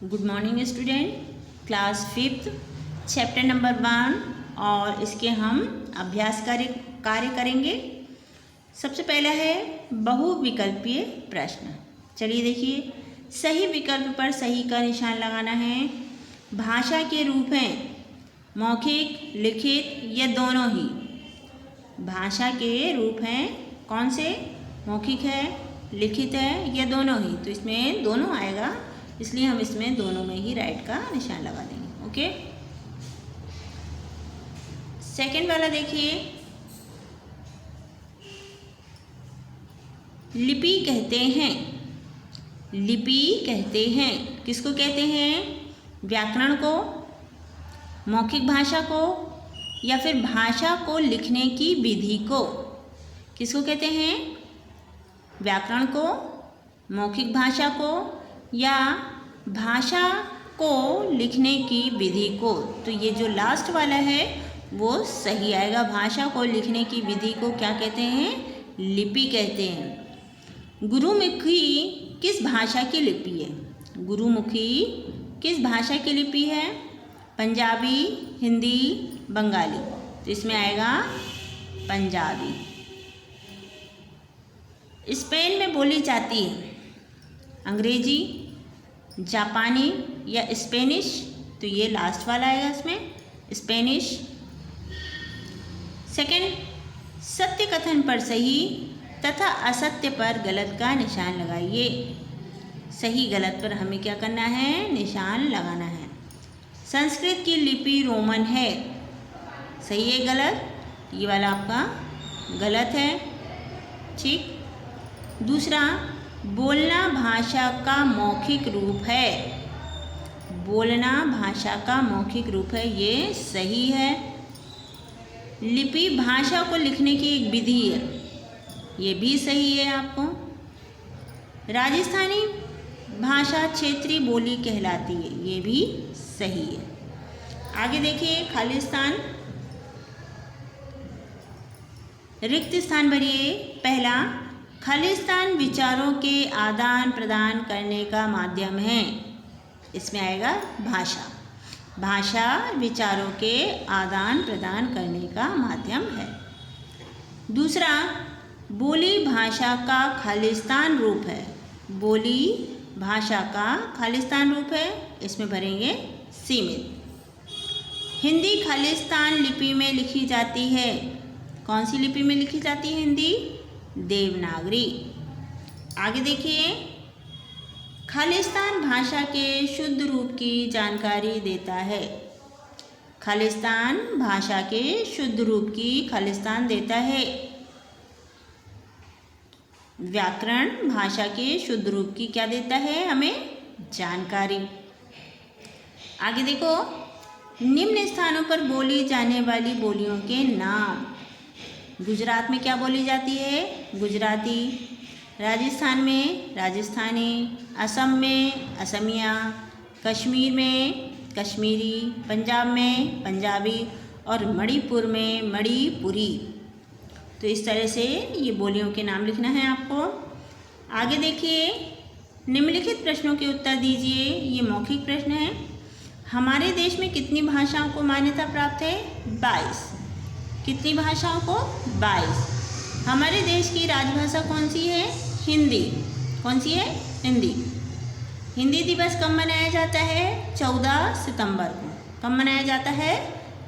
Good morning student, class 5th chapter number 1 और इसके हम अभ्यास कार्य करेंगे। सबसे पहला है बहुविकल्पीय प्रश्न। चलिए देखिए, सही विकल्प पर सही का निशान लगाना है। भाषा के रूप हैं मौखिक, लिखित या दोनों ही। भाषा के रूप हैं कौन से? मौखिक है, लिखित है या दोनों ही। तो इसमें दोनों आएगा, इसलिए हम इसमें दोनों में ही राइट का निशान लगा देंगे। ओके, सेकंड वाला देखिए, लिपि कहते हैं। लिपि कहते हैं किसको कहते हैं? व्याकरण को, मौखिक भाषा को या फिर भाषा को लिखने की विधि को। किसको कहते हैं? व्याकरण को, मौखिक भाषा को या भाषा को लिखने की विधि को। तो ये जो लास्ट वाला है वो सही आएगा। भाषा को लिखने की विधि को क्या कहते हैं? लिपि कहते हैं। गुरुमुखी किस भाषा की लिपि है? गुरुमुखी किस भाषा की लिपि है? पंजाबी, हिंदी, बंगाली। तो इसमें आएगा पंजाबी। स्पेन में बोली जाती है अंग्रेजी, जापानी या स्पेनिश। तो ये लास्ट वाला आएगा इसमें, स्पेनिश। सेकंड, सत्य कथन पर सही तथा असत्य पर गलत का निशान लगाइए। सही गलत पर हमें क्या करना है? निशान लगाना है। संस्कृत की लिपि रोमन है। सही है गलत? ये वाला आपका गलत है। ठीक। दूसरा, बोलना भाषा का मौखिक रूप है। बोलना भाषा का मौखिक रूप है, ये सही है। लिपि भाषा को लिखने की एक विधि है, ये भी सही है आपको। राजस्थानी भाषा क्षेत्रीय बोली कहलाती है, ये भी सही है। आगे देखिए, खालिस्तान। रिक्त स्थान भरिए। पहला, खालिस्तान विचारों के आदान प्रदान करने का माध्यम है। इसमें आएगा भाषा। भाषा विचारों के आदान प्रदान करने का माध्यम है। दूसरा, बोली भाषा का खालिस्तान रूप है। बोली भाषा का खालिस्तान रूप है, इसमें भरेंगे सीमित। हिंदी खालिस्तान लिपि में लिखी जाती है। कौन सी लिपि में लिखी जाती है हिंदी? देवनागरी। आगे देखिए, खालिस्तान भाषा के शुद्ध रूप की जानकारी देता है। खालिस्तान भाषा के शुद्ध रूप की खालिस्तान देता है। व्याकरण भाषा के शुद्ध रूप की क्या देता है? हमें जानकारी। आगे देखो, निम्न स्थानों पर बोली जाने वाली बोलियों के नाम। गुजरात में क्या बोली जाती है? गुजराती। राजस्थान में राजस्थानी। असम में असमिया। कश्मीर में कश्मीरी। पंजाब में पंजाबी और मणिपुर में मणिपुरी। तो इस तरह से ये बोलियों के नाम लिखना है आपको। आगे देखिए, निम्नलिखित प्रश्नों के उत्तर दीजिए। ये मौखिक प्रश्न है। हमारे देश में कितनी भाषाओं को मान्यता प्राप्त है? 22। कितनी भाषाओं को? 22। हमारे देश की राजभाषा कौन सी है? हिंदी। कौन सी है? हिंदी। हिंदी दिवस कब मनाया जाता है? 14 सितंबर को। कब मनाया जाता है?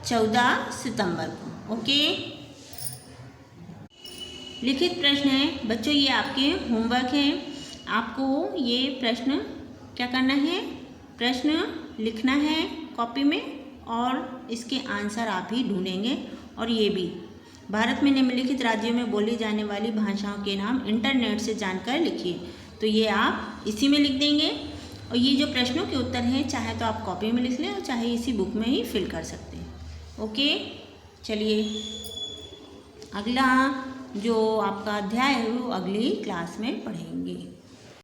14 सितंबर को। ओके। लिखित प्रश्न है बच्चों, ये आपके होमवर्क है। आपको ये प्रश्न क्या करना है? प्रश्न लिखना है कॉपी में और इसके आंसर आप ही ढूंढेंगे। और ये भी, भारत में निम्नलिखित राज्यों में बोली जाने वाली भाषाओं के नाम इंटरनेट से जानकर लिखिए। तो ये आप इसी में लिख देंगे। और ये जो प्रश्नों के उत्तर हैं, चाहे तो आप कॉपी में लिख लें और चाहे इसी बुक में ही फिल कर सकते हैं। ओके, चलिए अगला जो आपका अध्याय है वो अगली क्लास में पढ़ेंगे।